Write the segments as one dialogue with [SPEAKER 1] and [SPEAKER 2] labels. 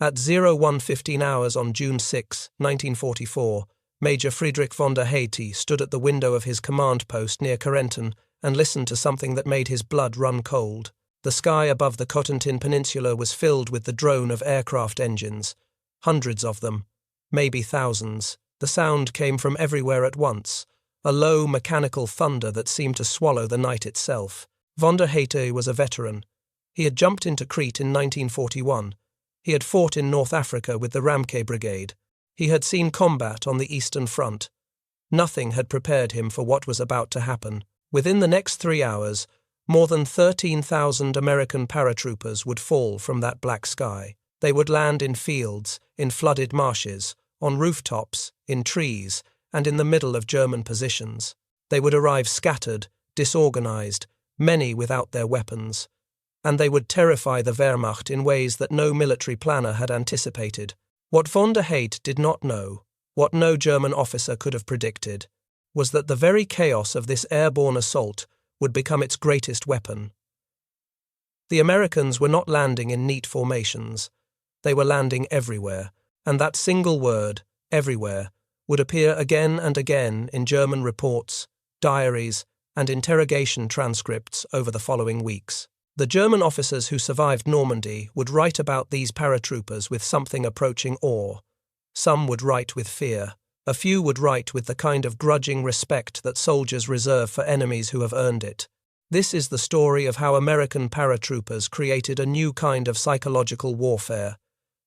[SPEAKER 1] At 01:15 hours on June 6, 1944, Major Friedrich von der Heydte stood at the window of his command post near Carentan and listened to something that made his blood run cold. The sky above the Cotentin Peninsula was filled with the drone of aircraft engines, hundreds of them, maybe thousands. The sound came from everywhere at once, a low mechanical thunder that seemed to swallow the night itself. Von der Heydte was a veteran. He had jumped into Crete in 1941. He had fought in North Africa with the Ramke Brigade. He had seen combat on the Eastern Front. Nothing had prepared him for what was about to happen. Within the next 3 hours, more than 13,000 American paratroopers would fall from that black sky. They would land in fields, in flooded marshes, on rooftops, in trees, and in the middle of German positions. They would arrive scattered, disorganized, many without their weapons. And they would terrify the Wehrmacht in ways that no military planner had anticipated. What von der Heydte did not know, what no German officer could have predicted, was that the very chaos of this airborne assault would become its greatest weapon. The Americans were not landing in neat formations. They were landing everywhere, and that single word, everywhere, would appear again and again in German reports, diaries, and interrogation transcripts over the following weeks. The German officers who survived Normandy would write about these paratroopers with something approaching awe. Some would write with fear. A few would write with the kind of grudging respect that soldiers reserve for enemies who have earned it. This is the story of how American paratroopers created a new kind of psychological warfare,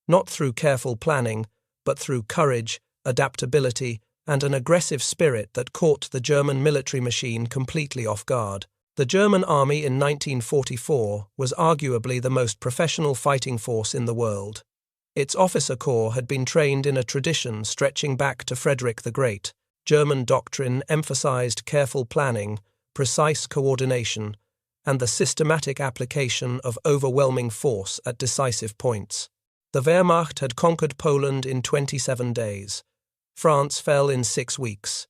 [SPEAKER 1] not through careful planning, but through courage, adaptability, and an aggressive spirit that caught the German military machine completely off guard. The German army in 1944 was arguably the most professional fighting force in the world. Its officer corps had been trained in a tradition stretching back to Frederick the Great. German doctrine emphasized careful planning, precise coordination, and the systematic application of overwhelming force at decisive points. The Wehrmacht had conquered Poland in 27 days. France fell in 6 weeks.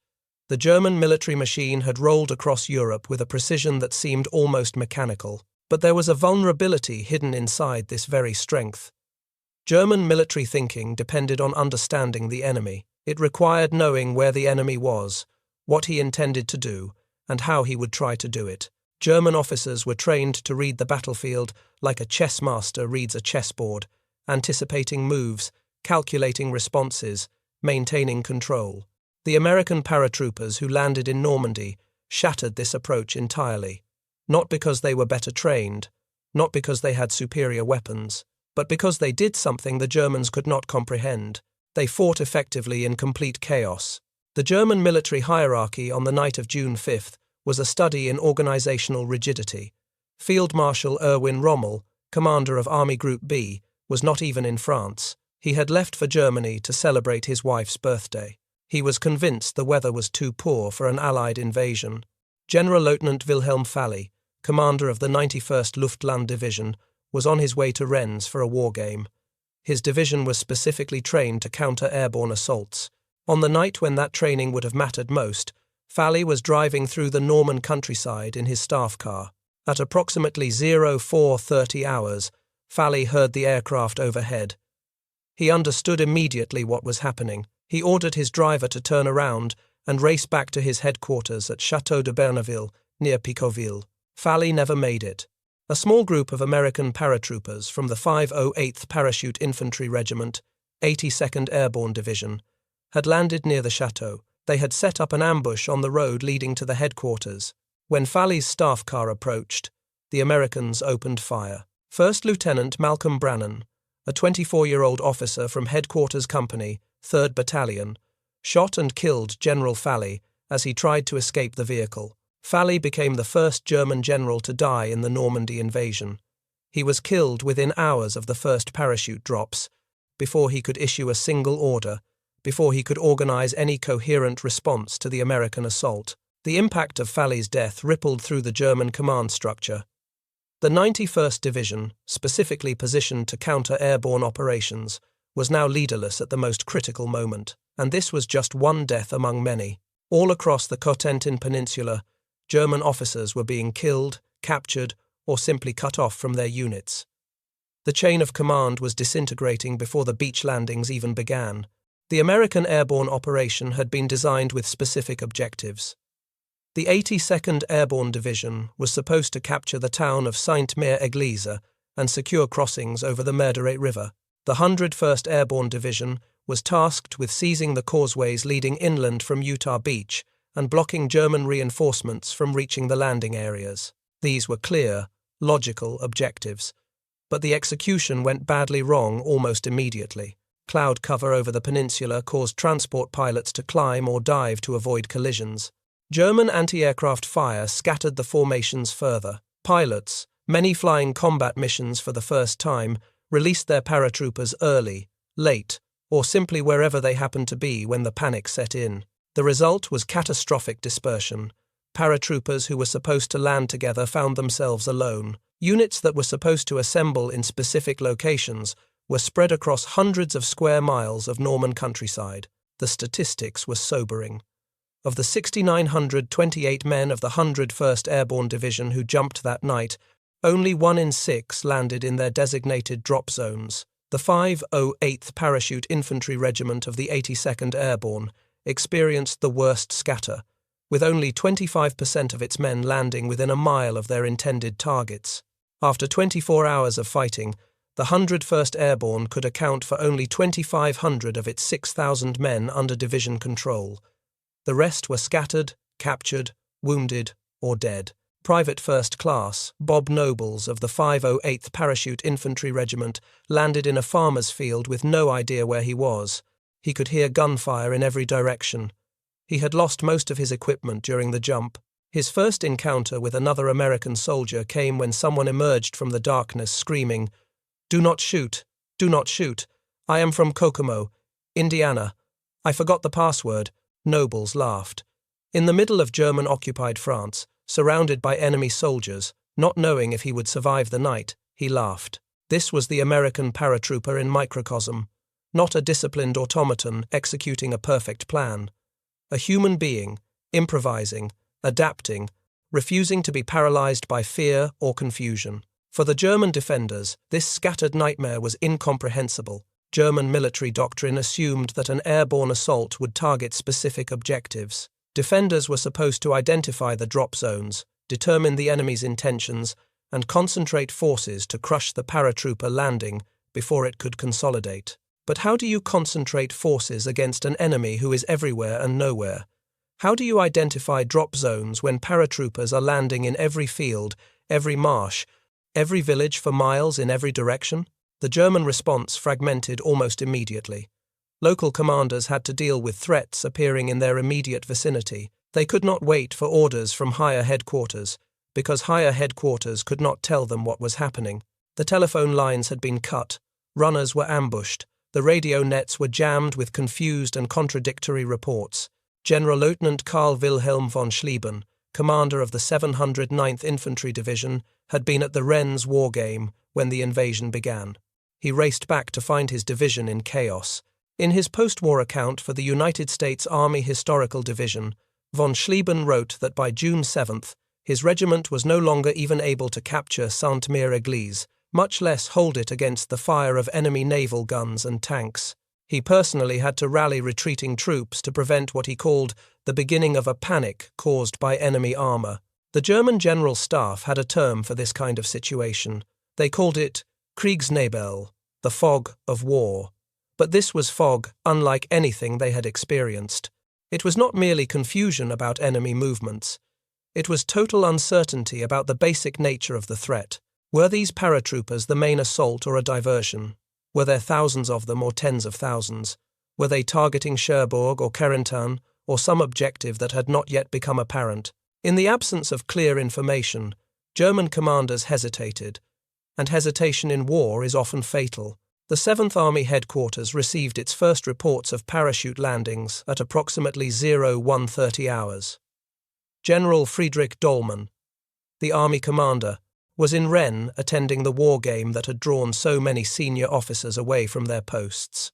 [SPEAKER 1] The German military machine had rolled across Europe with a precision that seemed almost mechanical. But there was a vulnerability hidden inside this very strength. German military thinking depended on understanding the enemy. It required knowing where the enemy was, what he intended to do, and how he would try to do it. German officers were trained to read the battlefield like a chess master reads a chessboard, anticipating moves, calculating responses, maintaining control. The American paratroopers who landed in Normandy shattered this approach entirely, not because they were better trained, not because they had superior weapons, but because they did something the Germans could not comprehend. They fought effectively in complete chaos. The German military hierarchy on the night of June 5th was a study in organizational rigidity. Field Marshal Erwin Rommel, commander of Army Group B, was not even in France. He had left for Germany to celebrate his wife's birthday. He was convinced the weather was too poor for an Allied invasion. Generalleutnant Wilhelm Fally, commander of the 91st Luftland Division, was on his way to Rennes for a war game. His division was specifically trained to counter airborne assaults. On the night when that training would have mattered most, Fally was driving through the Norman countryside in his staff car. At approximately 04:30 hours, Fally heard the aircraft overhead. He understood immediately what was happening. He ordered his driver to turn around and race back to his headquarters at Château de Bernaville, near Picauville. Fally never made it. A small group of American paratroopers from the 508th Parachute Infantry Regiment, 82nd Airborne Division, had landed near the chateau. They had set up an ambush on the road leading to the headquarters. When Fally's staff car approached, the Americans opened fire. First Lieutenant Malcolm Brannan, a 24-year-old officer from Headquarters Company, 3rd Battalion, shot and killed General Fally as he tried to escape the vehicle. Fally became the first German general to die in the Normandy invasion. He was killed within hours of the first parachute drops, before he could issue a single order, before he could organize any coherent response to the American assault. The impact of Fally's death rippled through the German command structure. The 91st Division, specifically positioned to counter airborne operations, was now leaderless at the most critical moment, and this was just one death among many. All across the Cotentin Peninsula, German officers were being killed, captured, or simply cut off from their units. The chain of command was disintegrating before the beach landings even began. The American airborne operation had been designed with specific objectives. The 82nd Airborne Division was supposed to capture the town of Sainte-Mère-Église and secure crossings over the Meurthe River. The 101st Airborne Division was tasked with seizing the causeways leading inland from Utah Beach and blocking German reinforcements from reaching the landing areas. These were clear, logical objectives, but the execution went badly wrong almost immediately. Cloud cover over the peninsula caused transport pilots to climb or dive to avoid collisions. German anti-aircraft fire scattered the formations further. Pilots, many flying combat missions for the first time, released their paratroopers early, late, or simply wherever they happened to be when the panic set in. The result was catastrophic dispersion. Paratroopers who were supposed to land together found themselves alone. Units that were supposed to assemble in specific locations were spread across hundreds of square miles of Norman countryside. The statistics were sobering. Of the 6,928 men of the 101st Airborne Division who jumped that night, only 1 in 6 landed in their designated drop zones. The 508th Parachute Infantry Regiment of the 82nd Airborne experienced the worst scatter, with only 25% of its men landing within a mile of their intended targets. After 24 hours of fighting, the 101st Airborne could account for only 2,500 of its 6,000 men under division control. The rest were scattered, captured, wounded, or dead. Private First Class Bob Nobles of the 508th Parachute Infantry Regiment landed in a farmer's field with no idea where he was. He could hear gunfire in every direction. He had lost most of his equipment during the jump. His first encounter with another American soldier came when someone emerged from the darkness screaming, "Do not shoot! Do not shoot! I am from Kokomo, Indiana. I forgot the password." Nobles laughed. In the middle of German-occupied France, surrounded by enemy soldiers, not knowing if he would survive the night, he laughed. This was the American paratrooper in microcosm, not a disciplined automaton executing a perfect plan. A human being, improvising, adapting, refusing to be paralyzed by fear or confusion. For the German defenders, this scattered nightmare was incomprehensible. German military doctrine assumed that an airborne assault would target specific objectives. Defenders were supposed to identify the drop zones, determine the enemy's intentions, and concentrate forces to crush the paratrooper landing before it could consolidate. But how do you concentrate forces against an enemy who is everywhere and nowhere? How do you identify drop zones when paratroopers are landing in every field, every marsh, every village for miles in every direction? The German response fragmented almost immediately. Local commanders had to deal with threats appearing in their immediate vicinity. They could not wait for orders from higher headquarters, because higher headquarters could not tell them what was happening. The telephone lines had been cut, runners were ambushed, the radio nets were jammed with confused and contradictory reports. Generalleutnant Karl Wilhelm von Schlieben, commander of the 709th Infantry Division, had been at the Rennes war game when the invasion began. He raced back to find his division in chaos. In his post-war account for the United States Army Historical Division, von Schlieben wrote that by June 7th, his regiment was no longer even able to capture Sainte-Mère-Église, much less hold it against the fire of enemy naval guns and tanks. He personally had to rally retreating troops to prevent what he called the beginning of a panic caused by enemy armor. The German General Staff had a term for this kind of situation. They called it Kriegsnebel, the fog of war. But this was fog unlike anything they had experienced. It was not merely confusion about enemy movements. It was total uncertainty about the basic nature of the threat. Were these paratroopers the main assault or a diversion? Were there thousands of them or tens of thousands? Were they targeting Cherbourg or Carentan, or some objective that had not yet become apparent? In the absence of clear information, German commanders hesitated, and hesitation in war is often fatal. The 7th Army headquarters received its first reports of parachute landings at approximately 0130 hours. General Friedrich Dollmann, the army commander, was in Rennes attending the war game that had drawn so many senior officers away from their posts.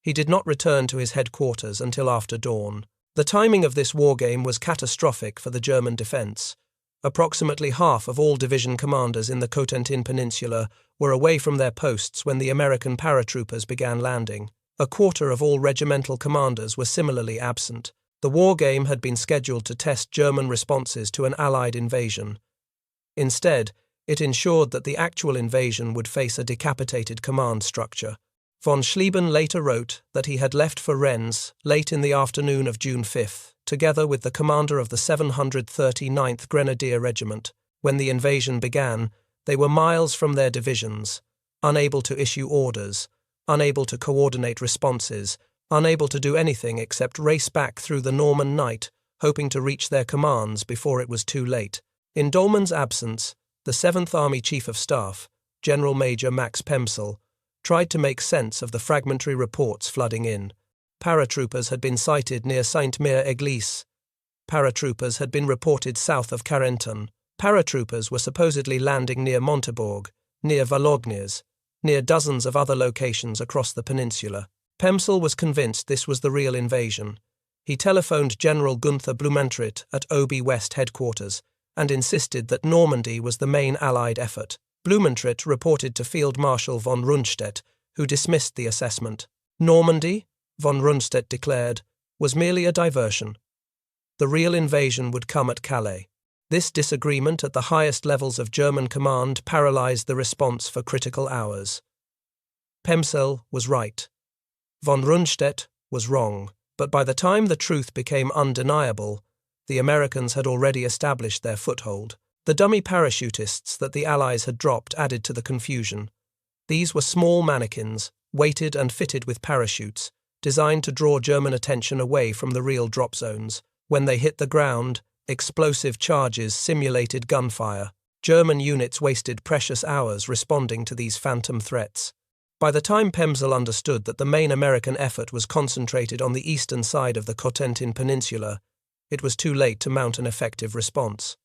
[SPEAKER 1] He did not return to his headquarters until after dawn. The timing of this war game was catastrophic for the German defense. Approximately half of all division commanders in the Cotentin Peninsula were away from their posts when the American paratroopers began landing. A quarter of all regimental commanders were similarly absent. The war game had been scheduled to test German responses to an Allied invasion. Instead, it ensured that the actual invasion would face a decapitated command structure. Von Schlieben later wrote that he had left for Rennes late in the afternoon of June 5, together with the commander of the 739th Grenadier Regiment. When the invasion began, they were miles from their divisions, unable to issue orders, unable to coordinate responses, unable to do anything except race back through the Norman night, hoping to reach their commands before it was too late. In Dolman's absence, the 7th Army Chief of Staff, General Major Max Pemsel, tried to make sense of the fragmentary reports flooding in. Paratroopers had been sighted near Sainte-Mère-Église. Paratroopers had been reported south of Carentan. Paratroopers were supposedly landing near Montebourg, near Valognes, near dozens of other locations across the peninsula. Pemsel was convinced this was the real invasion. He telephoned General Gunther Blumentritt at OB West headquarters and insisted that Normandy was the main Allied effort. Blumentritt reported to Field Marshal von Rundstedt, who dismissed the assessment. Normandy, von Rundstedt declared, was merely a diversion. The real invasion would come at Calais. This disagreement at the highest levels of German command paralyzed the response for critical hours. Pemsel was right. Von Rundstedt was wrong, but by the time the truth became undeniable, the Americans had already established their foothold. The dummy parachutists that the Allies had dropped added to the confusion. These were small mannequins, weighted and fitted with parachutes, designed to draw German attention away from the real drop zones. When they hit the ground, explosive charges simulated gunfire. German units wasted precious hours responding to these phantom threats. By the time Pemsel understood that the main American effort was concentrated on the eastern side of the Cotentin Peninsula, it was too late to mount an effective response.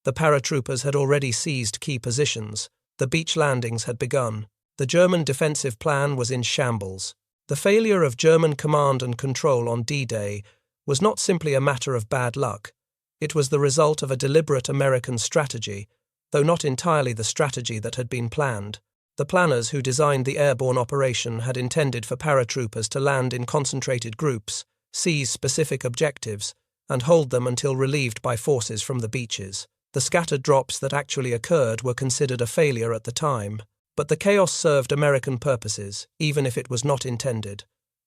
[SPEAKER 1] The paratroopers had already seized key positions. The beach landings had begun. The German defensive plan was in shambles. The failure of German command and control on D-Day was not simply a matter of bad luck. It was the result of a deliberate American strategy, though not entirely the strategy that had been planned. The planners who designed the airborne operation had intended for paratroopers to land in concentrated groups, seize specific objectives, and hold them until relieved by forces from the beaches. The scattered drops that actually occurred were considered a failure at the time, but the chaos served American purposes, even if it was not intended.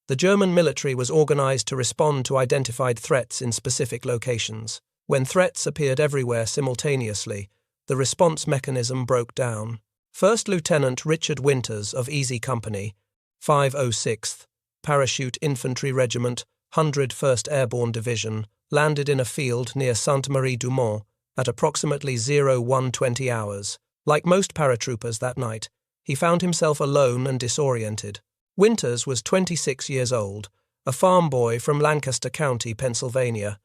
[SPEAKER 1] The German military was organized to respond to identified threats in specific locations. When threats appeared everywhere simultaneously, the response mechanism broke down. First Lieutenant Richard Winters of Easy Company, 506th Parachute Infantry Regiment, 101st Airborne Division, landed in a field near Sainte-Marie-du-Mont at approximately 01:20 hours. Like most paratroopers that night, he found himself alone and disoriented. Winters was 26 years old, a farm boy from Lancaster County, Pennsylvania.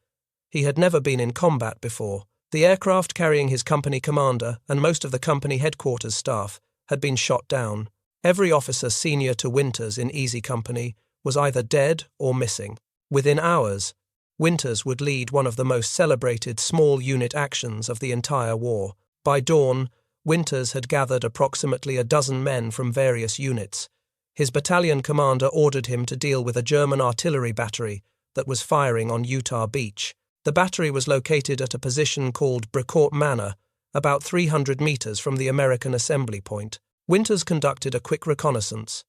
[SPEAKER 1] He had never been in combat before. The aircraft carrying his company commander and most of the company headquarters staff had been shot down. Every officer senior to Winters in Easy Company was either dead or missing. Within hours, Winters would lead one of the most celebrated small unit actions of the entire war. By dawn, Winters had gathered approximately a dozen men from various units. His battalion commander ordered him to deal with a German artillery battery that was firing on Utah Beach. The battery was located at a position called Brecourt Manor, about 300 meters from the American assembly point. Winters conducted a quick reconnaissance.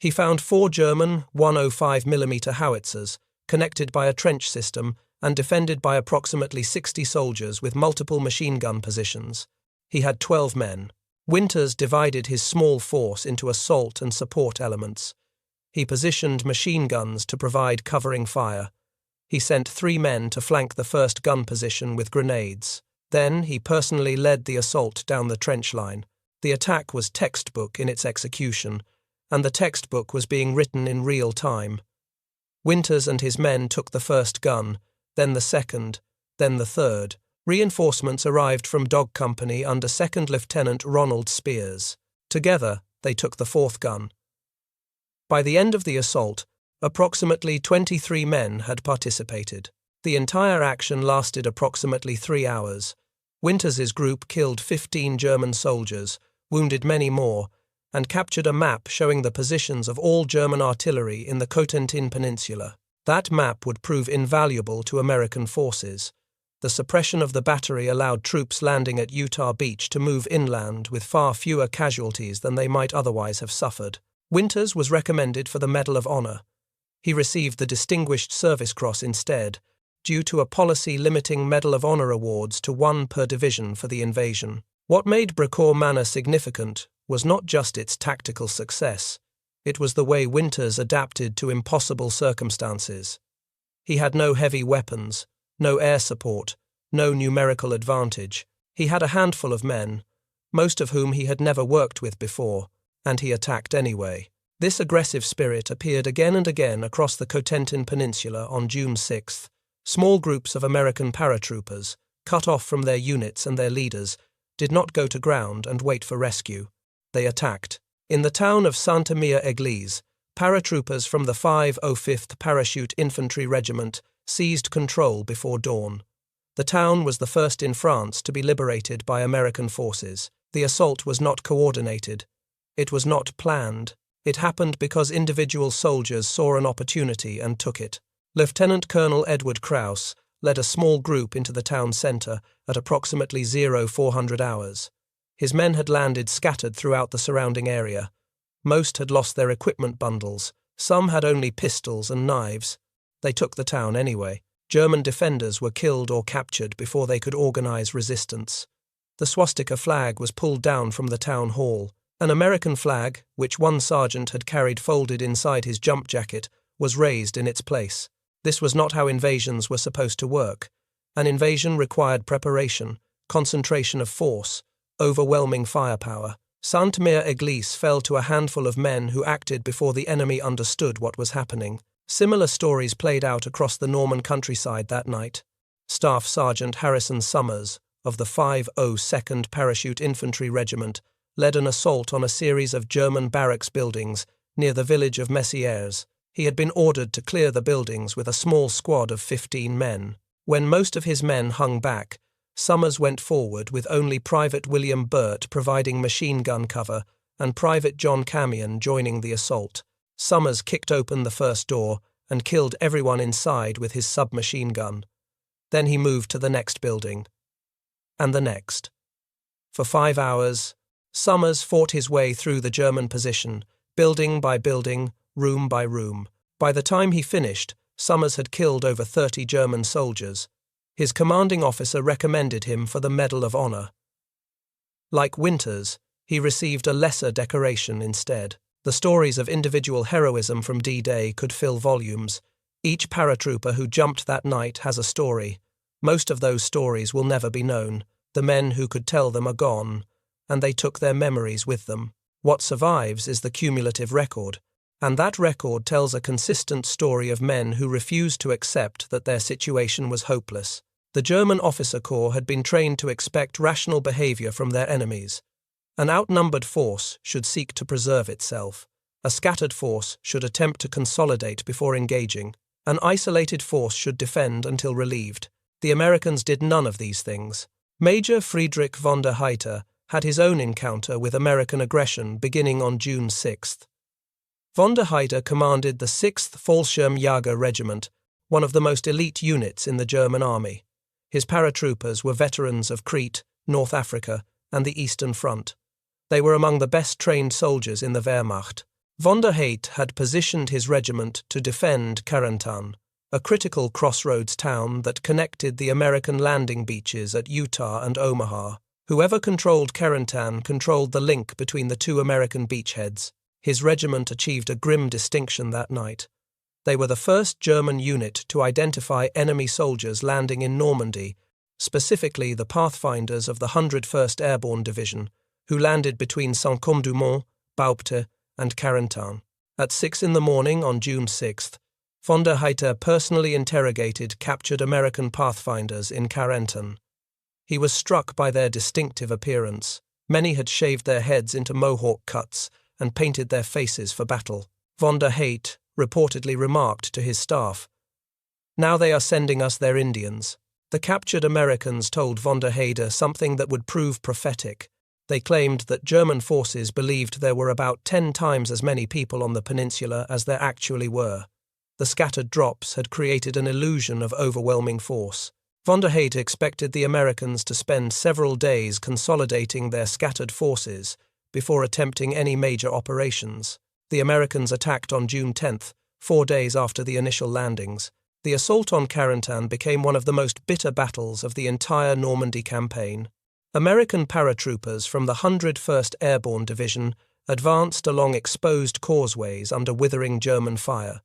[SPEAKER 1] He found 4 German 105mm howitzers, connected by a trench system and defended by approximately 60 soldiers with multiple machine gun positions. He had 12 men. Winters divided his small force into assault and support elements. He positioned machine guns to provide covering fire. He sent 3 men to flank the first gun position with grenades. Then he personally led the assault down the trench line. The attack was textbook in its execution, and the textbook was being written in real time. Winters and his men took the first gun, then the second, then the third. Reinforcements arrived from Dog Company under 2nd Lieutenant Ronald Spears. Together, they took the 4th gun. By the end of the assault, approximately 23 men had participated. The entire action lasted approximately 3 hours. Winters's group killed 15 German soldiers, wounded many more, and captured a map showing the positions of all German artillery in the Cotentin Peninsula. That map would prove invaluable to American forces. The suppression of the battery allowed troops landing at Utah Beach to move inland with far fewer casualties than they might otherwise have suffered. Winters was recommended for the Medal of Honor. He received the Distinguished Service Cross instead, due to a policy limiting Medal of Honor awards to 1 per division for the invasion. What made Brecourt Manor significant was not just its tactical success, it was the way Winters adapted to impossible circumstances. He had no heavy weapons, no air support, no numerical advantage. He had a handful of men, most of whom he had never worked with before, and he attacked anyway. This aggressive spirit appeared again and again across the Cotentin Peninsula on June 6th. Small groups of American paratroopers, cut off from their units and their leaders, did not go to ground and wait for rescue. They attacked. In the town of Sainte-Mère-Église, paratroopers from the 505th Parachute Infantry Regiment seized control before dawn. The town was the first in France to be liberated by American forces. The assault was not coordinated. It was not planned. It happened because individual soldiers saw an opportunity and took it. Lieutenant Colonel Edward Krause led a small group into the town centre at approximately 0400 hours. His men had landed scattered throughout the surrounding area. Most had lost their equipment bundles. Some had only pistols and knives. They took the town anyway. German defenders were killed or captured before they could organize resistance. The swastika flag was pulled down from the town hall. An American flag, which one sergeant had carried folded inside his jump jacket, was raised in its place. This was not how invasions were supposed to work. An invasion required preparation, concentration of force, overwhelming firepower. Sainte-Mère-Église fell to a handful of men who acted before the enemy understood what was happening. Similar stories played out across the Norman countryside that night. Staff Sergeant Harrison Summers, of the 502nd Parachute Infantry Regiment, led an assault on a series of German barracks buildings near the village of Messières. He had been ordered to clear the buildings with a small squad of 15 men. When most of his men hung back, Summers went forward with only Private William Burt providing machine gun cover and Private John Camion joining the assault. Summers kicked open the first door and killed everyone inside with his submachine gun. Then he moved to the next building. And the next. For 5 hours, Summers fought his way through the German position, building by building, room by room. By the time he finished, Summers had killed over 30 German soldiers. His commanding officer recommended him for the Medal of Honor. Like Winters, he received a lesser decoration instead. The stories of individual heroism from D-Day could fill volumes. Each paratrooper who jumped that night has a story. Most of those stories will never be known. The men who could tell them are gone, and they took their memories with them. What survives is the cumulative record, and that record tells a consistent story of men who refused to accept that their situation was hopeless. The German officer corps had been trained to expect rational behavior from their enemies. An outnumbered force should seek to preserve itself. A scattered force should attempt to consolidate before engaging. An isolated force should defend until relieved. The Americans did none of these things. Major Friedrich von der Heydte had his own encounter with American aggression beginning on June 6th. Von der Heydte commanded the 6th Fallschirmjäger Regiment, one of the most elite units in the German army. His paratroopers were veterans of Crete, North Africa, and the Eastern Front. They were among the best-trained soldiers in the Wehrmacht. Von der Heydte had positioned his regiment to defend Carentan, a critical crossroads town that connected the American landing beaches at Utah and Omaha. Whoever controlled Carentan controlled the link between the two American beachheads. His regiment achieved a grim distinction that night. They were the first German unit to identify enemy soldiers landing in Normandy, specifically the pathfinders of the 101st Airborne Division, who landed between Saint-Côme-du-Mont, Heydte, and Carentan. At 6 in the morning on June 6th, von der Heydte personally interrogated captured American pathfinders in Carentan. He was struck by their distinctive appearance. Many had shaved their heads into mohawk cuts and painted their faces for battle. Von der Heydte reportedly remarked to his staff, "Now they are sending us their Indians." The captured Americans told von der Heydte something that would prove prophetic. They claimed that German forces believed there were about 10 times as many people on the peninsula as there actually were. The scattered drops had created an illusion of overwhelming force. Von der Heydte expected the Americans to spend several days consolidating their scattered forces before attempting any major operations. The Americans attacked on June 10th, 4 days after the initial landings. The assault on Carentan became one of the most bitter battles of the entire Normandy campaign. American paratroopers from the 101st Airborne Division advanced along exposed causeways under withering German fire.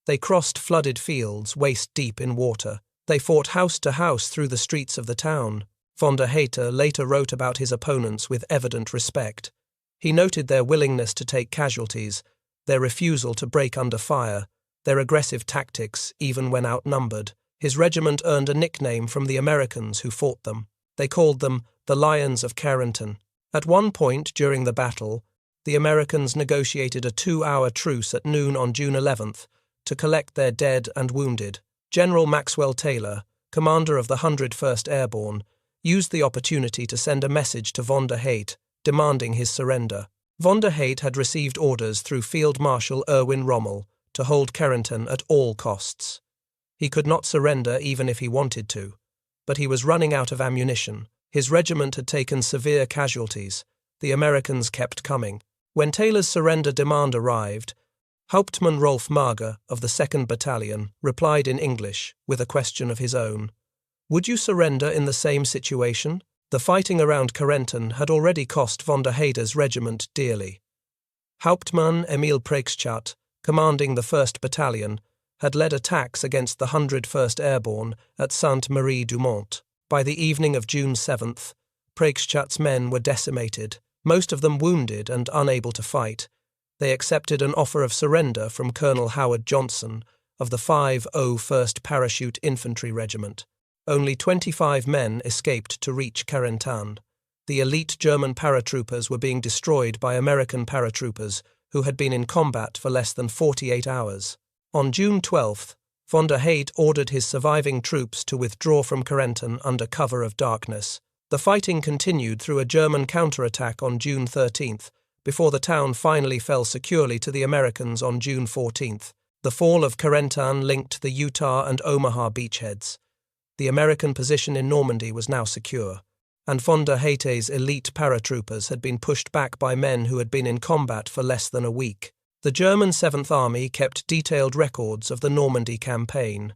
[SPEAKER 1] They crossed flooded fields waist-deep in water. They fought house to house through the streets of the town. Von der Heydte later wrote about his opponents with evident respect. He noted their willingness to take casualties, their refusal to break under fire, their aggressive tactics even when outnumbered. His regiment earned a nickname from the Americans who fought them. They called them the Lions of Carentan. At one point during the battle, the Americans negotiated a 2-hour truce at noon on June 11th to collect their dead and wounded. General Maxwell Taylor, commander of the 101st Airborne, used the opportunity to send a message to von der Heydte, demanding his surrender. Von der Heydte had received orders through Field Marshal Erwin Rommel to hold Carentan at all costs. He could not surrender even if he wanted to, but he was running out of ammunition. His regiment had taken severe casualties. The Americans kept coming. When Taylor's surrender demand arrived, Hauptmann Rolf Mager of the 2nd Battalion replied in English with a question of his own. Would you surrender in the same situation? The fighting around Carentan had already cost von der Heydte's regiment dearly. Hauptmann Emil Brecourt, commanding the 1st Battalion, had led attacks against the 101st Airborne at Sainte-Mère-Église. By the evening of June 7th, Brecourt's men were decimated, most of them wounded and unable to fight. They accepted an offer of surrender from Colonel Howard Johnson of the 501st Parachute Infantry Regiment. Only 25 men escaped to reach Carentan. The elite German paratroopers were being destroyed by American paratroopers who had been in combat for less than 48 hours. On June 12th, von der Heydte ordered his surviving troops to withdraw from Carentan under cover of darkness. The fighting continued through a German counterattack on June 13th, before the town finally fell securely to the Americans on June 14th. The fall of Carentan linked the Utah and Omaha beachheads. The American position in Normandy was now secure, and von der Heydte's elite paratroopers had been pushed back by men who had been in combat for less than a week. The German 7th Army kept detailed records of the Normandy campaign.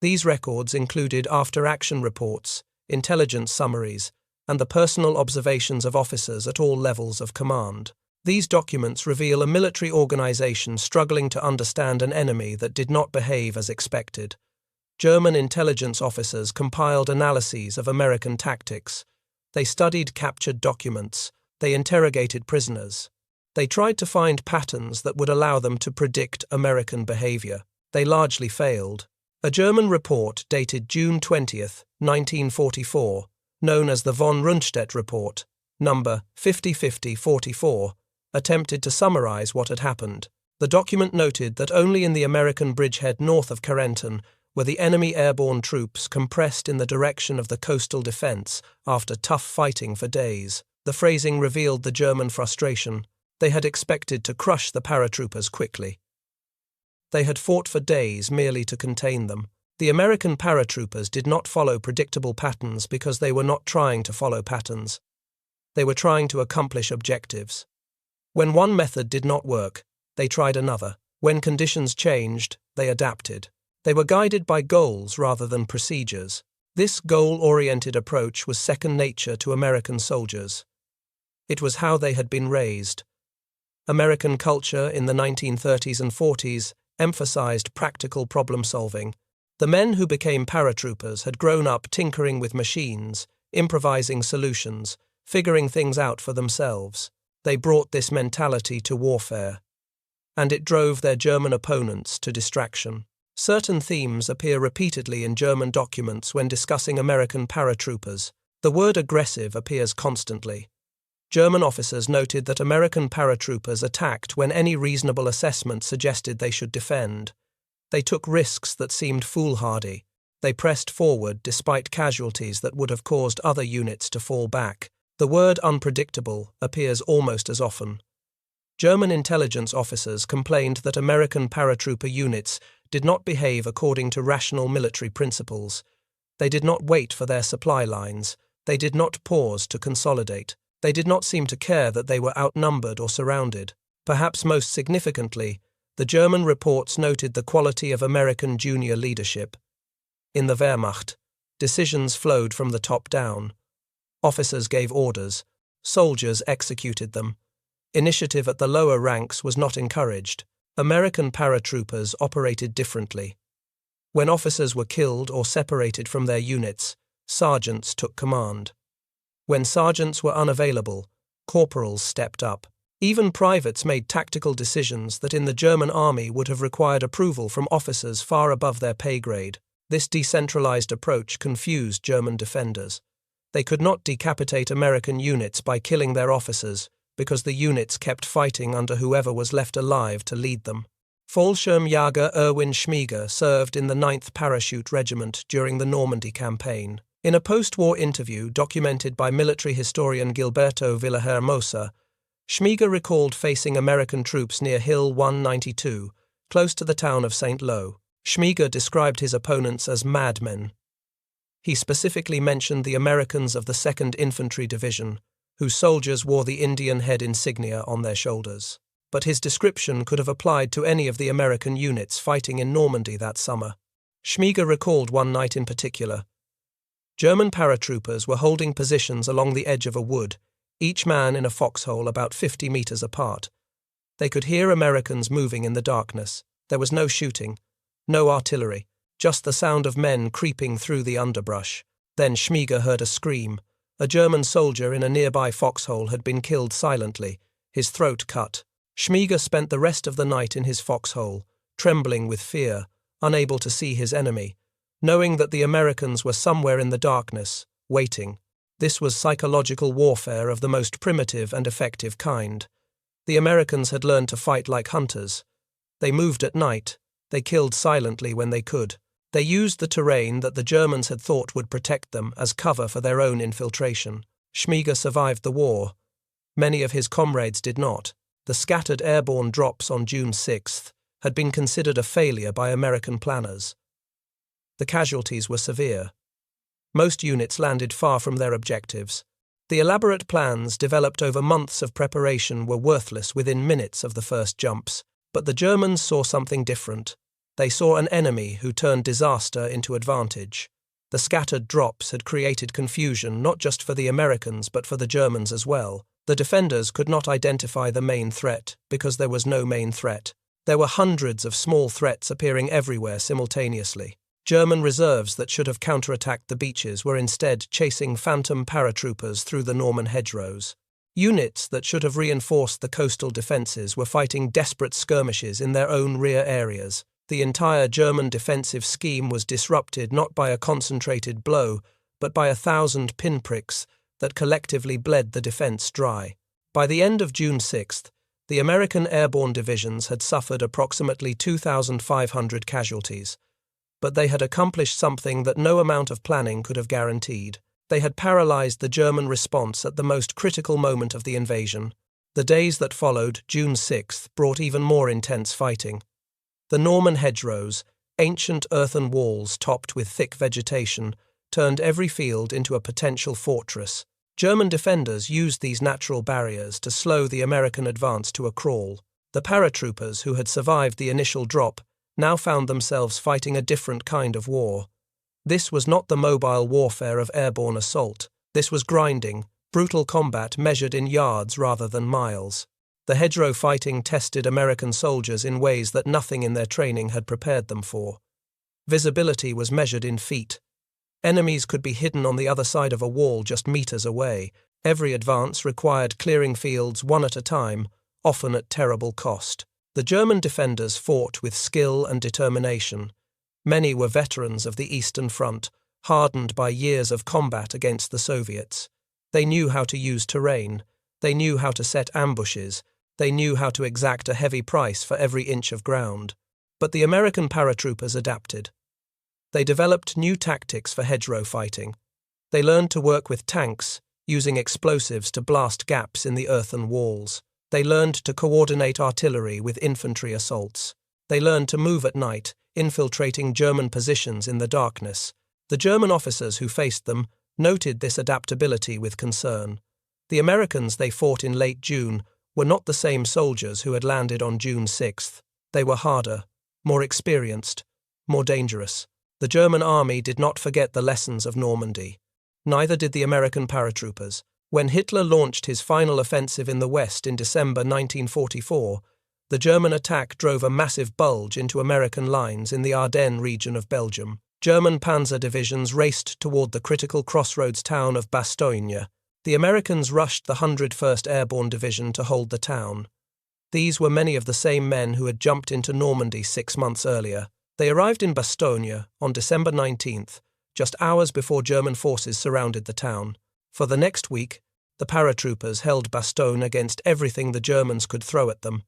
[SPEAKER 1] These records included after-action reports, intelligence summaries, and the personal observations of officers at all levels of command. These documents reveal a military organization struggling to understand an enemy that did not behave as expected. German intelligence officers compiled analyses of American tactics. They studied captured documents. They interrogated prisoners. They tried to find patterns that would allow them to predict American behavior. They largely failed. A German report dated June 20th, 1944, known as the von Rundstedt Report, number 505044, attempted to summarize what had happened. The document noted that only in the American bridgehead north of Carentan were the enemy airborne troops compressed in the direction of the coastal defense after tough fighting for days. The phrasing revealed the German frustration. They had expected to crush the paratroopers quickly. They had fought for days merely to contain them. The American paratroopers did not follow predictable patterns because they were not trying to follow patterns. They were trying to accomplish objectives. When one method did not work, they tried another. When conditions changed, they adapted. They were guided by goals rather than procedures. This goal-oriented approach was second nature to American soldiers. It was how they had been raised. American culture in the 1930s and 40s emphasized practical problem-solving. The men who became paratroopers had grown up tinkering with machines, improvising solutions, figuring things out for themselves. They brought this mentality to warfare, and it drove their German opponents to distraction. Certain themes appear repeatedly in German documents when discussing American paratroopers. The word aggressive appears constantly. German officers noted that American paratroopers attacked when any reasonable assessment suggested they should defend. They took risks that seemed foolhardy. They pressed forward despite casualties that would have caused other units to fall back. The word unpredictable appears almost as often. German intelligence officers complained that American paratrooper units did not behave according to rational military principles. They did not wait for their supply lines. They did not pause to consolidate. They did not seem to care that they were outnumbered or surrounded. Perhaps most significantly, the German reports noted the quality of American junior leadership. In the Wehrmacht, decisions flowed from the top down. Officers gave orders. Soldiers executed them. Initiative at the lower ranks was not encouraged. American paratroopers operated differently. When officers were killed or separated from their units, sergeants took command. When sergeants were unavailable, corporals stepped up. Even privates made tactical decisions that in the German army would have required approval from officers far above their pay grade. This decentralized approach confused German defenders. They could not decapitate American units by killing their officers, because the units kept fighting under whoever was left alive to lead them. Fallschirmjäger Erwin Schmiege served in the 9th Parachute Regiment during the Normandy campaign. In a post-war interview documented by military historian Gilberto Villahermosa, Schmiege recalled facing American troops near Hill 192, close to the town of St. Lo. Schmiege described his opponents as madmen. He specifically mentioned the Americans of the 2nd Infantry Division, whose soldiers wore the Indian head insignia on their shoulders. But his description could have applied to any of the American units fighting in Normandy that summer. Schmiege recalled one night in particular. German paratroopers were holding positions along the edge of a wood, each man in a foxhole about 50 meters apart. They could hear Americans moving in the darkness. There was no shooting, no artillery, just the sound of men creeping through the underbrush. Then Schmiege heard a scream. A German soldier in a nearby foxhole had been killed silently, his throat cut. Schmiege spent the rest of the night in his foxhole, trembling with fear, unable to see his enemy, knowing that the Americans were somewhere in the darkness, waiting. This was psychological warfare of the most primitive and effective kind. The Americans had learned to fight like hunters. They moved at night. They killed silently when they could. They used the terrain that the Germans had thought would protect them as cover for their own infiltration. Schmiege survived the war. Many of his comrades did not. The scattered airborne drops on June 6th had been considered a failure by American planners. The casualties were severe. Most units landed far from their objectives. The elaborate plans developed over months of preparation were worthless within minutes of the first jumps. But the Germans saw something different. They saw an enemy who turned disaster into advantage. The scattered drops had created confusion not just for the Americans but for the Germans as well. The defenders could not identify the main threat because there was no main threat. There were hundreds of small threats appearing everywhere simultaneously. German reserves that should have counterattacked the beaches were instead chasing phantom paratroopers through the Norman hedgerows. Units that should have reinforced the coastal defences were fighting desperate skirmishes in their own rear areas. The entire German defensive scheme was disrupted not by a concentrated blow, but by 1,000 pinpricks that collectively bled the defence dry. By the end of June 6th, the American Airborne Divisions had suffered approximately 2,500 casualties, but they had accomplished something that no amount of planning could have guaranteed. They had paralysed the German response at the most critical moment of the invasion. The days that followed, June 6th, brought even more intense fighting. The Norman hedgerows, ancient earthen walls topped with thick vegetation, turned every field into a potential fortress. German defenders used these natural barriers to slow the American advance to a crawl. The paratroopers who had survived the initial drop now found themselves fighting a different kind of war. This was not the mobile warfare of airborne assault. This was grinding, brutal combat measured in yards rather than miles. The hedgerow fighting tested American soldiers in ways that nothing in their training had prepared them for. Visibility was measured in feet. Enemies could be hidden on the other side of a wall just meters away. Every advance required clearing fields one at a time, often at terrible cost. The German defenders fought with skill and determination. Many were veterans of the Eastern Front, hardened by years of combat against the Soviets. They knew how to use terrain. They knew how to set ambushes. They knew how to exact a heavy price for every inch of ground. But the American paratroopers adapted. They developed new tactics for hedgerow fighting. They learned to work with tanks, using explosives to blast gaps in the earthen walls. They learned to coordinate artillery with infantry assaults. They learned to move at night, infiltrating German positions in the darkness. The German officers who faced them noted this adaptability with concern. The Americans they fought in late June were not the same soldiers who had landed on June 6th. They were harder, more experienced, more dangerous. The German army did not forget the lessons of Normandy. Neither did the American paratroopers. When Hitler launched his final offensive in the West in December 1944, the German attack drove a massive bulge into American lines in the Ardennes region of Belgium. German panzer divisions raced toward the critical crossroads town of Bastogne. The Americans rushed the 101st Airborne Division to hold the town. These were many of the same men who had jumped into Normandy 6 months earlier. They arrived in Bastogne on December 19th, just hours before German forces surrounded the town. For the next week, the paratroopers held Bastogne against everything the Germans could throw at them.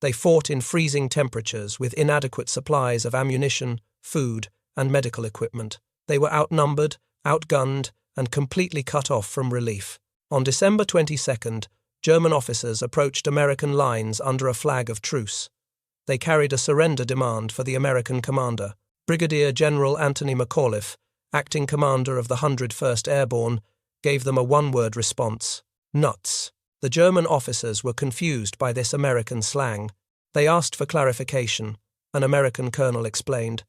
[SPEAKER 1] They fought in freezing temperatures with inadequate supplies of ammunition, food, and medical equipment. They were outnumbered, outgunned, and completely cut off from relief. On December 22nd, German officers approached American lines under a flag of truce. They carried a surrender demand for the American commander. Brigadier General Anthony McAuliffe, acting commander of the 101st Airborne, gave them a one-word response: nuts. The German officers were confused by this American slang. They asked for clarification. An American colonel explained.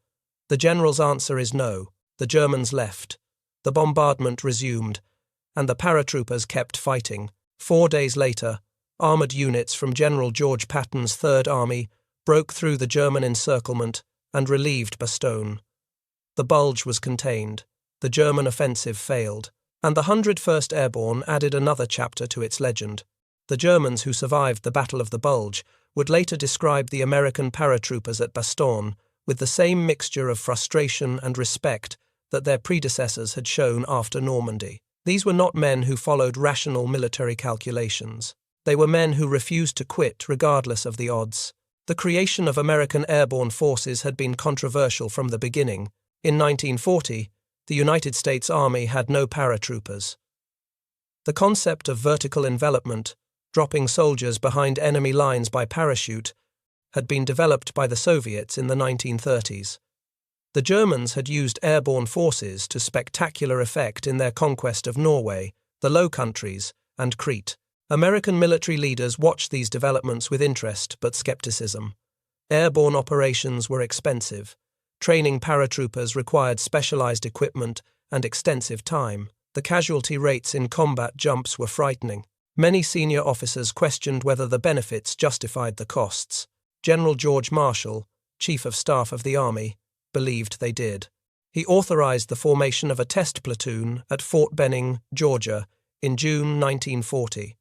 [SPEAKER 1] The general's answer is no. The Germans left. The bombardment resumed, and the paratroopers kept fighting. 4 days later, armoured units from General George Patton's Third Army broke through the German encirclement and relieved Bastogne. The Bulge was contained. The German offensive failed, and the 101st Airborne added another chapter to its legend. The Germans who survived the Battle of the Bulge would later describe the American paratroopers at Bastogne with the same mixture of frustration and respect that their predecessors had shown after Normandy. These were not men who followed rational military calculations. They were men who refused to quit regardless of the odds. The creation of American airborne forces had been controversial from the beginning. In 1940, the United States Army had no paratroopers. The concept of vertical envelopment, dropping soldiers behind enemy lines by parachute, had been developed by the Soviets in the 1930s. The Germans had used airborne forces to spectacular effect in their conquest of Norway, the Low Countries, and Crete. American military leaders watched these developments with interest but skepticism. Airborne operations were expensive. Training paratroopers required specialized equipment and extensive time. The casualty rates in combat jumps were frightening. Many senior officers questioned whether the benefits justified the costs. General George Marshall, Chief of Staff of the Army, believed they did. He authorized the formation of a test platoon at Fort Benning, Georgia, in June 1940.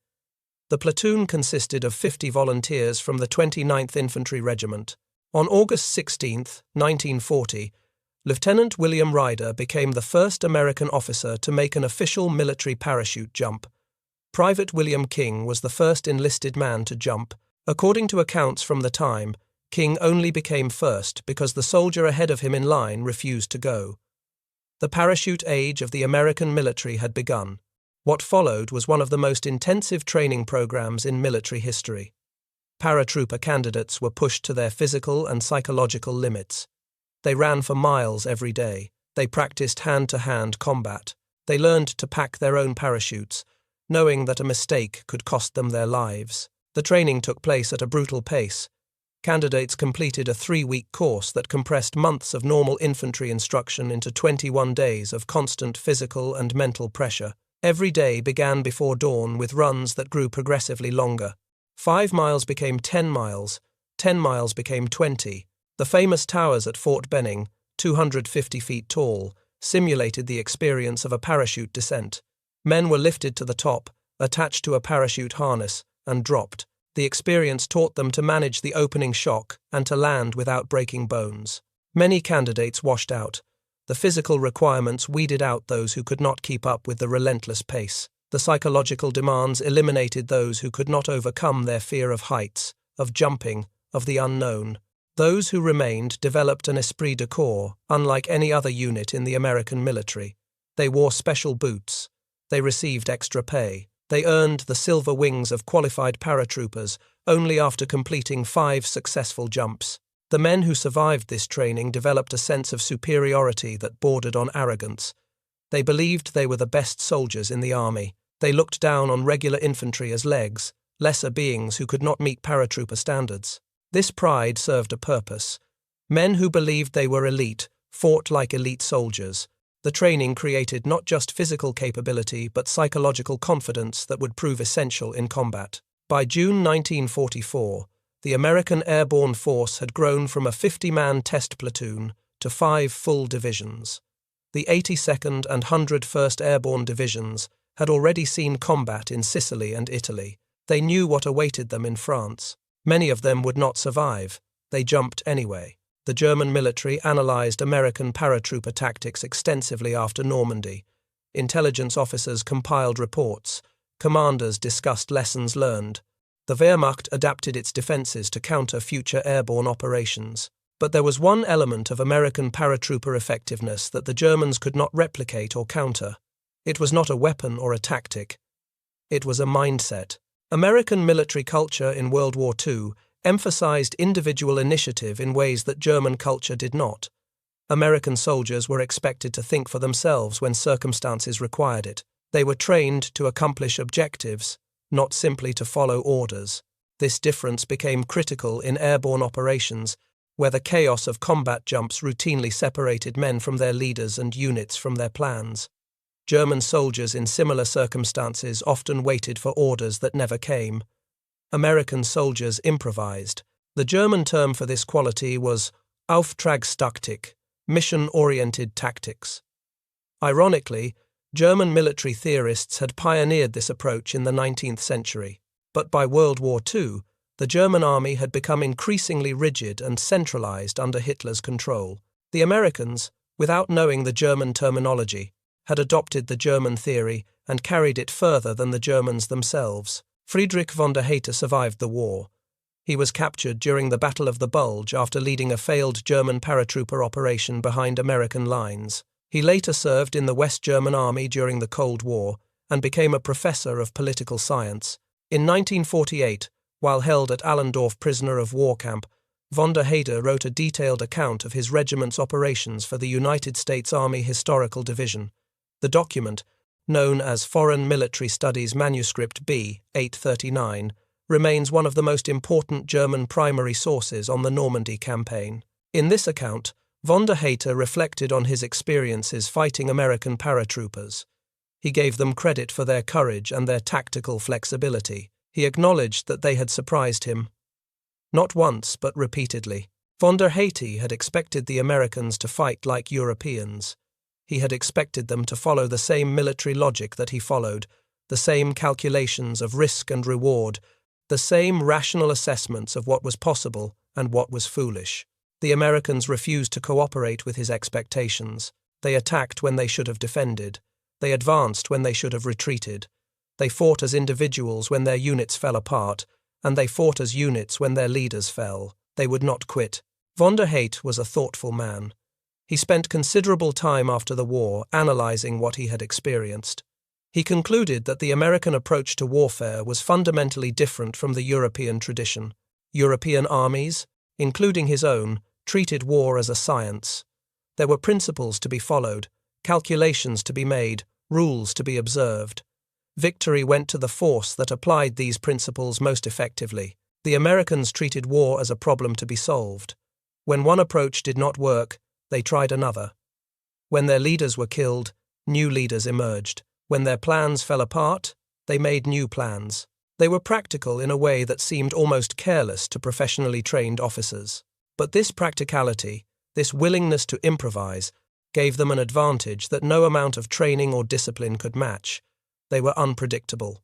[SPEAKER 1] The platoon consisted of 50 volunteers from the 29th Infantry Regiment. On August 16, 1940, Lieutenant William Ryder became the first American officer to make an official military parachute jump. Private William King was the first enlisted man to jump. According to accounts from the time, King only became first because the soldier ahead of him in line refused to go. The parachute age of the American military had begun. What followed was one of the most intensive training programs in military history. Paratrooper candidates were pushed to their physical and psychological limits. They ran for miles every day. They practiced hand-to-hand combat. They learned to pack their own parachutes, knowing that a mistake could cost them their lives. The training took place at a brutal pace. Candidates completed a 3-week course that compressed months of normal infantry instruction into 21 days of constant physical and mental pressure. Every day began before dawn with runs that grew progressively longer. 5 miles became 10 miles, 10 miles became 20. The famous towers at Fort Benning, 250 feet tall, simulated the experience of a parachute descent. Men were lifted to the top, attached to a parachute harness, and dropped. The experience taught them to manage the opening shock and to land without breaking bones. Many candidates washed out. The physical requirements weeded out those who could not keep up with the relentless pace. The psychological demands eliminated those who could not overcome their fear of heights, of jumping, of the unknown. Those who remained developed an esprit de corps, unlike any other unit in the American military. They wore special boots. They received extra pay. They earned the silver wings of qualified paratroopers only after completing 5 successful jumps. The men who survived this training developed a sense of superiority that bordered on arrogance. They believed they were the best soldiers in the army. They looked down on regular infantry as legs, lesser beings who could not meet paratrooper standards. This pride served a purpose. Men who believed they were elite fought like elite soldiers. The training created not just physical capability but psychological confidence that would prove essential in combat. By June 1944, the American Airborne Force had grown from a 50-man test platoon to 5 full divisions. The 82nd and 101st Airborne Divisions had already seen combat in Sicily and Italy. They knew what awaited them in France. Many of them would not survive. They jumped anyway. The German military analyzed American paratrooper tactics extensively after Normandy. Intelligence officers compiled reports. Commanders discussed lessons learned. The Wehrmacht adapted its defenses to counter future airborne operations. But there was one element of American paratrooper effectiveness that the Germans could not replicate or counter. It was not a weapon or a tactic. It was a mindset. American military culture in World War II emphasized individual initiative in ways that German culture did not. American soldiers were expected to think for themselves when circumstances required it. They were trained to accomplish objectives, not simply to follow orders. This difference became critical in airborne operations, where the chaos of combat jumps routinely separated men from their leaders and units from their plans. German soldiers in similar circumstances often waited for orders that never came. American soldiers improvised. The German term for this quality was Auftragstaktik, mission-oriented tactics. Ironically, German military theorists had pioneered this approach in the 19th century. But by World War II, the German army had become increasingly rigid and centralized under Hitler's control. The Americans, without knowing the German terminology, had adopted the German theory and carried it further than the Germans themselves. Friedrich von der Heydte survived the war. He was captured during the Battle of the Bulge after leading a failed German paratrooper operation behind American lines. He later served in the West German Army during the Cold War and became a professor of political science. In 1948, while held at Allendorf prisoner of war camp, von der Heydte wrote a detailed account of his regiment's operations for the United States Army Historical Division. The document, known as Foreign Military Studies Manuscript B, 839, remains one of the most important German primary sources on the Normandy campaign. In this account, von der Heydte reflected on his experiences fighting American paratroopers. He gave them credit for their courage and their tactical flexibility. He acknowledged that they had surprised him. Not once, but repeatedly. Von der Heydte had expected the Americans to fight like Europeans. He had expected them to follow the same military logic that he followed, the same calculations of risk and reward, the same rational assessments of what was possible and what was foolish. The Americans refused to cooperate with his expectations. They attacked when they should have defended. They advanced when they should have retreated. They fought as individuals when their units fell apart, and they fought as units when their leaders fell. They would not quit. Von der Heydte was a thoughtful man. He spent considerable time after the war analyzing what he had experienced. He concluded that the American approach to warfare was fundamentally different from the European tradition. European armies, including his own, treated war as a science. There were principles to be followed, calculations to be made, rules to be observed. Victory went to the force that applied these principles most effectively. The Americans treated war as a problem to be solved. When one approach did not work, they tried another. When their leaders were killed, new leaders emerged. When their plans fell apart, they made new plans. They were practical in a way that seemed almost careless to professionally trained officers. But this practicality, this willingness to improvise, gave them an advantage that no amount of training or discipline could match. They were unpredictable,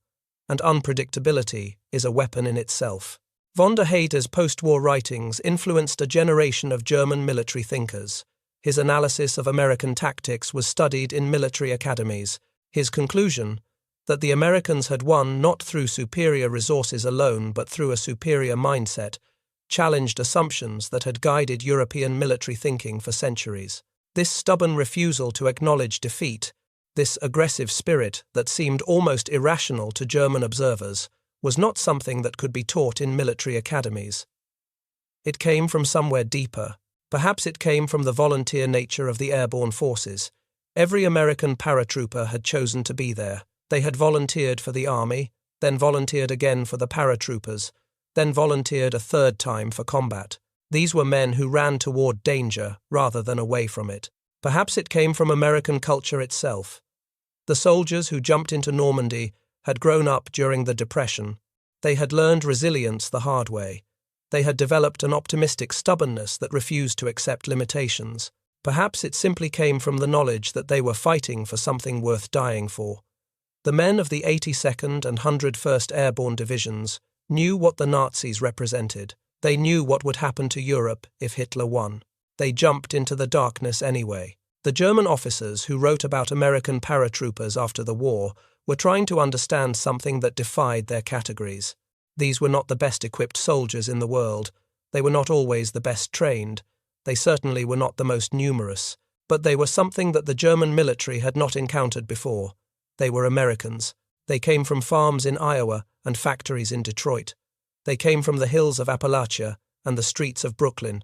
[SPEAKER 1] and unpredictability is a weapon in itself. Von der Heydte's post-war writings influenced a generation of German military thinkers. His analysis of American tactics was studied in military academies. His conclusion, that the Americans had won not through superior resources alone but through a superior mindset, challenged assumptions that had guided European military thinking for centuries. This stubborn refusal to acknowledge defeat This aggressive spirit that seemed almost irrational to German observers was not something that could be taught in military academies. It came from somewhere deeper. Perhaps it came from the volunteer nature of the airborne forces. Every American paratrooper had chosen to be there. They had volunteered for the army, then volunteered again for the paratroopers, then volunteered a third time for combat. These were men who ran toward danger rather than away from it. Perhaps it came from American culture itself. The soldiers who jumped into Normandy had grown up during the Depression. They had learned resilience the hard way. They had developed an optimistic stubbornness that refused to accept limitations. Perhaps it simply came from the knowledge that they were fighting for something worth dying for. The men of the 82nd and 101st Airborne Divisions knew what the Nazis represented. They knew what would happen to Europe if Hitler won. They jumped into the darkness anyway. The German officers who wrote about American paratroopers after the war were trying to understand something that defied their categories. These were not the best equipped soldiers in the world. They were not always the best trained. They certainly were not the most numerous. But they were something that the German military had not encountered before. They were Americans. They came from farms in Iowa and factories in Detroit. They came from the hills of Appalachia and the streets of Brooklyn.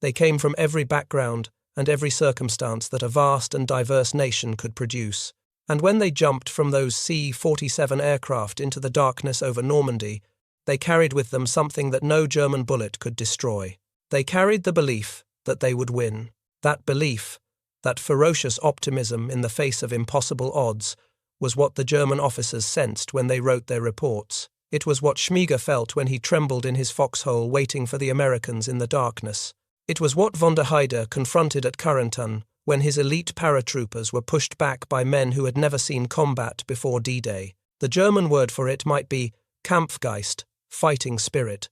[SPEAKER 1] They came from every background and every circumstance that a vast and diverse nation could produce. And when they jumped from those C-47 aircraft into the darkness over Normandy, they carried with them something that no German bullet could destroy. They carried the belief that they would win. That belief, that ferocious optimism in the face of impossible odds, was what the German officers sensed when they wrote their reports. It was what Schmiger felt when he trembled in his foxhole waiting for the Americans in the darkness. It was what von der Heydte confronted at Carentan when his elite paratroopers were pushed back by men who had never seen combat before D-Day. The German word for it might be Kampfgeist, fighting spirit.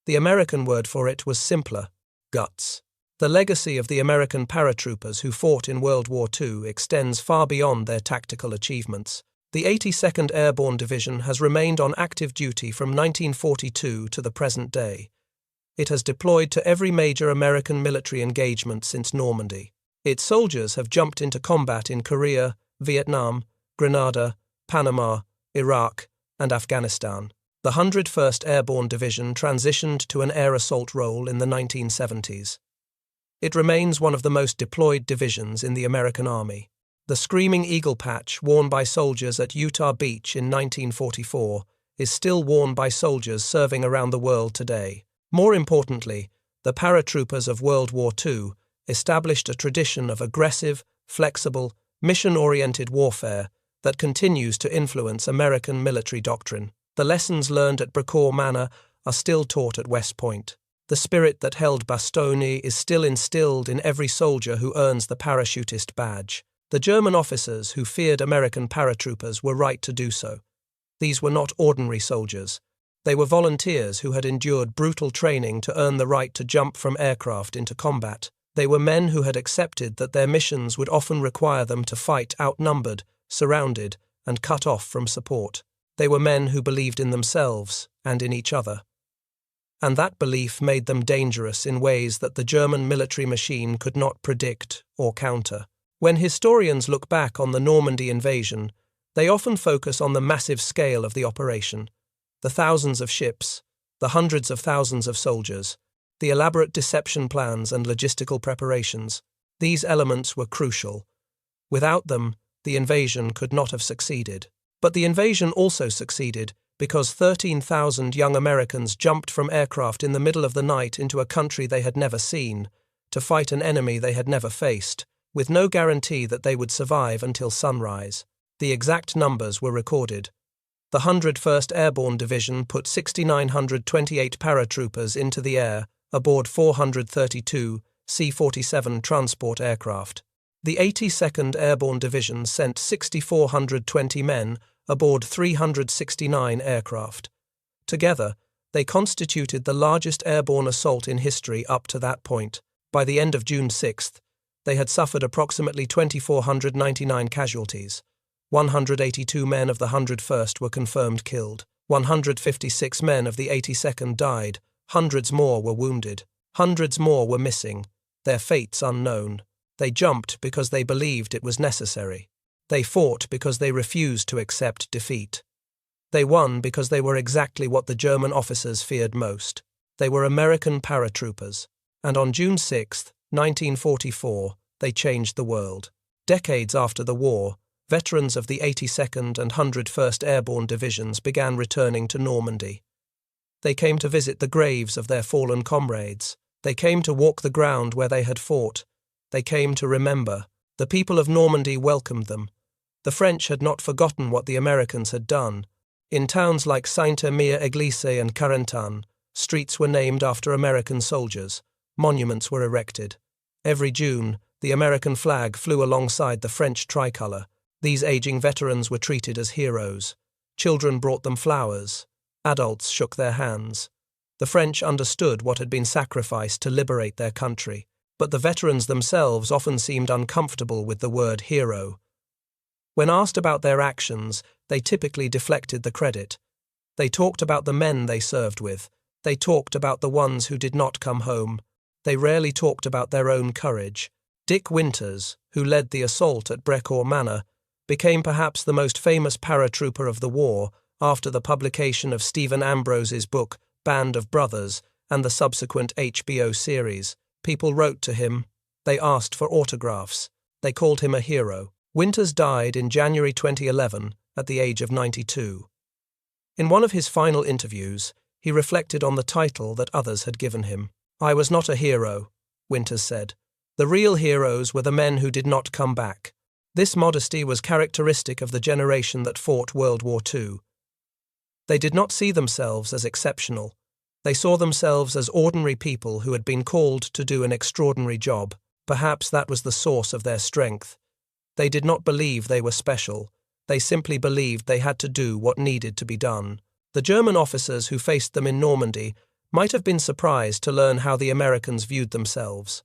[SPEAKER 1] The American word for it was simpler, guts. The legacy of the American paratroopers who fought in World War II extends far beyond their tactical achievements. The 82nd Airborne Division has remained on active duty from 1942 to the present day. It has deployed to every major American military engagement since Normandy. Its soldiers have jumped into combat in Korea, Vietnam, Grenada, Panama, Iraq, and Afghanistan. The 101st Airborne Division transitioned to an air assault role in the 1970s. It remains one of the most deployed divisions in the American Army. The Screaming Eagle patch worn by soldiers at Utah Beach in 1944 is still worn by soldiers serving around the world today. More importantly, the paratroopers of World War II established a tradition of aggressive, flexible, mission-oriented warfare that continues to influence American military doctrine. The lessons learned at Brecourt Manor are still taught at West Point. The spirit that held Bastogne is still instilled in every soldier who earns the parachutist badge. The German officers who feared American paratroopers were right to do so. These were not ordinary soldiers. They were volunteers who had endured brutal training to earn the right to jump from aircraft into combat. They were men who had accepted that their missions would often require them to fight outnumbered, surrounded, and cut off from support. They were men who believed in themselves and in each other. And that belief made them dangerous in ways that the German military machine could not predict or counter. When historians look back on the Normandy invasion, they often focus on the massive scale of the operation, the thousands of ships, the hundreds of thousands of soldiers, the elaborate deception plans and logistical preparations. These elements were crucial. Without them, the invasion could not have succeeded. But the invasion also succeeded because 13,000 young Americans jumped from aircraft in the middle of the night into a country they had never seen, to fight an enemy they had never faced, with no guarantee that they would survive until sunrise. The exact numbers were recorded. The 101st Airborne Division put 6,928 paratroopers into the air aboard 432 C-47 transport aircraft. The 82nd Airborne Division sent 6,420 men aboard 369 aircraft. Together, they constituted the largest airborne assault in history up to that point. By the end of June 6th, they had suffered approximately 2,499 casualties. 182 men of the 101st were confirmed killed. 156 men of the 82nd died. Hundreds more were wounded. Hundreds more were missing, their fates unknown. They jumped because they believed it was necessary. They fought because they refused to accept defeat. They won because they were exactly what the German officers feared most. They were American paratroopers. And on June 6, 1944, they changed the world. Decades after the war, veterans of the 82nd and 101st Airborne Divisions began returning to Normandy. They came to visit the graves of their fallen comrades. They came to walk the ground where they had fought. They came to remember. The people of Normandy welcomed them. The French had not forgotten what the Americans had done. In towns like Sainte-Mère-Église and Carentan, streets were named after American soldiers. Monuments were erected. Every June, the American flag flew alongside the French tricolour. These aging veterans were treated as heroes. Children brought them flowers. Adults shook their hands. The French understood what had been sacrificed to liberate their country, but the veterans themselves often seemed uncomfortable with the word hero. When asked about their actions, they typically deflected the credit. They talked about the men they served with. They talked about the ones who did not come home. They rarely talked about their own courage. Dick Winters, who led the assault at Brecourt Manor, became perhaps the most famous paratrooper of the war after the publication of Stephen Ambrose's book Band of Brothers and the subsequent HBO series. People wrote to him. They asked for autographs. They called him a hero. Winters died in January 2011 at the age of 92. In one of his final interviews, he reflected on the title that others had given him. "I was not a hero," Winters said. "The real heroes were the men who did not come back." This modesty was characteristic of the generation that fought World War II. They did not see themselves as exceptional. They saw themselves as ordinary people who had been called to do an extraordinary job. Perhaps that was the source of their strength. They did not believe they were special. They simply believed they had to do what needed to be done. The German officers who faced them in Normandy might have been surprised to learn how the Americans viewed themselves.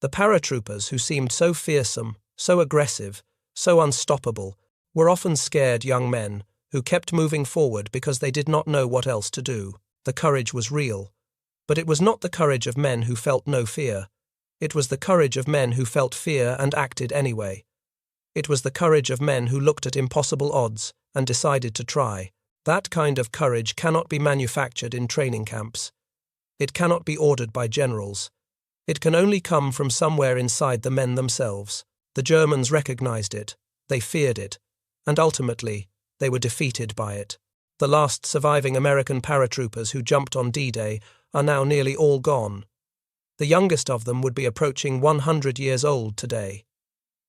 [SPEAKER 1] The paratroopers, who seemed so fearsome, so aggressive, so unstoppable, were often scared young men who kept moving forward because they did not know what else to do. The courage was real. But it was not the courage of men who felt no fear. It was the courage of men who felt fear and acted anyway. It was the courage of men who looked at impossible odds and decided to try. That kind of courage cannot be manufactured in training camps. It cannot be ordered by generals. It can only come from somewhere inside the men themselves. The Germans recognized it, they feared it, and ultimately, they were defeated by it. The last surviving American paratroopers who jumped on D-Day are now nearly all gone. The youngest of them would be approaching 100 years old today.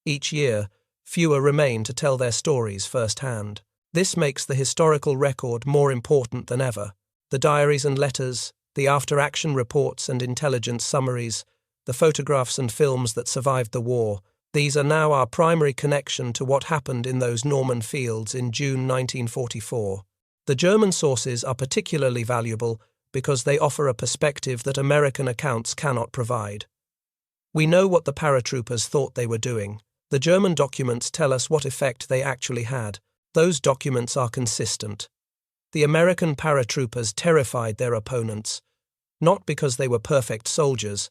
[SPEAKER 1] Each year, fewer remain to tell their stories firsthand. This makes the historical record more important than ever. The diaries and letters, the after-action reports and intelligence summaries, the photographs and films that survived the war, these are now our primary connection to what happened in those Norman fields in June 1944. The German sources are particularly valuable because they offer a perspective that American accounts cannot provide. We know what the paratroopers thought they were doing. The German documents tell us what effect they actually had. Those documents are consistent. The American paratroopers terrified their opponents, not because they were perfect soldiers,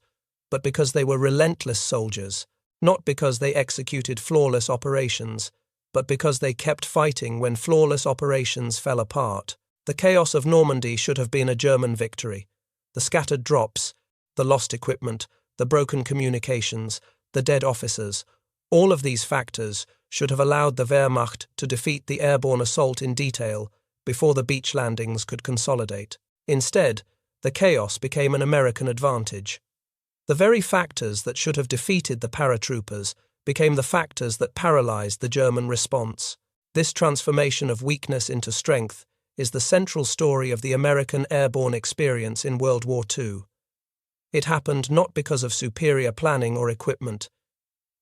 [SPEAKER 1] but because they were relentless soldiers, not because they executed flawless operations, but because they kept fighting when flawless operations fell apart. The chaos of Normandy should have been a German victory. The scattered drops, the lost equipment, the broken communications, the dead officers, all of these factors should have allowed the Wehrmacht to defeat the airborne assault in detail before the beach landings could consolidate. Instead, the chaos became an American advantage. The very factors that should have defeated the paratroopers became the factors that paralyzed the German response. This transformation of weakness into strength is the central story of the American airborne experience in World War II. It happened not because of superior planning or equipment.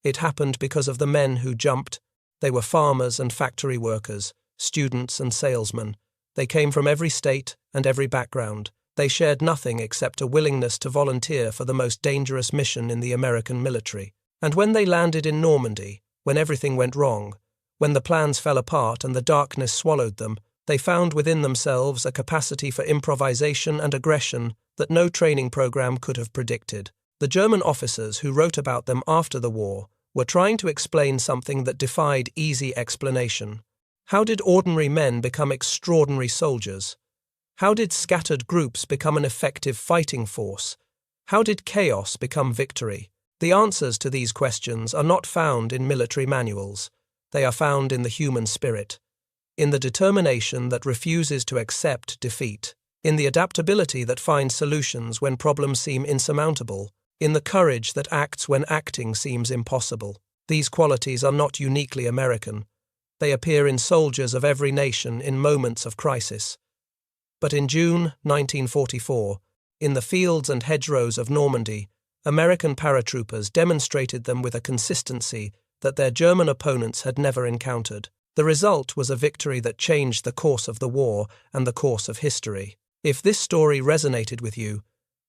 [SPEAKER 1] It happened because of the men who jumped. They were farmers and factory workers, students and salesmen. They came from every state and every background. They shared nothing except a willingness to volunteer for the most dangerous mission in the American military. And when they landed in Normandy, when everything went wrong, when the plans fell apart and the darkness swallowed them, they found within themselves a capacity for improvisation and aggression that no training program could have predicted. The German officers who wrote about them after the war were trying to explain something that defied easy explanation. How did ordinary men become extraordinary soldiers? How did scattered groups become an effective fighting force? How did chaos become victory? The answers to these questions are not found in military manuals. They are found in the human spirit, in the determination that refuses to accept defeat, in the adaptability that finds solutions when problems seem insurmountable, in the courage that acts when acting seems impossible. These qualities are not uniquely American. They appear in soldiers of every nation in moments of crisis. But in June 1944, in the fields and hedgerows of Normandy, American paratroopers demonstrated them with a consistency that their German opponents had never encountered. The result was a victory that changed the course of the war and the course of history. If this story resonated with you,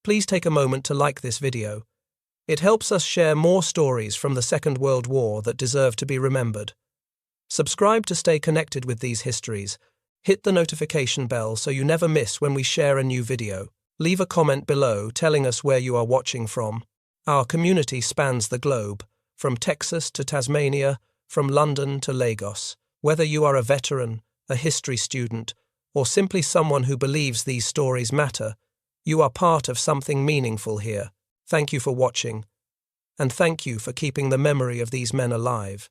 [SPEAKER 1] please take a moment to like this video. It helps us share more stories from the Second World War that deserve to be remembered. Subscribe to stay connected with these histories. Hit the notification bell so you never miss when we share a new video. Leave a comment below telling us where you are watching from. Our community spans the globe, from Texas to Tasmania, from London to Lagos. Whether you are a veteran, a history student, or simply someone who believes these stories matter, you are part of something meaningful here. Thank you for watching, and thank you for keeping the memory of these men alive.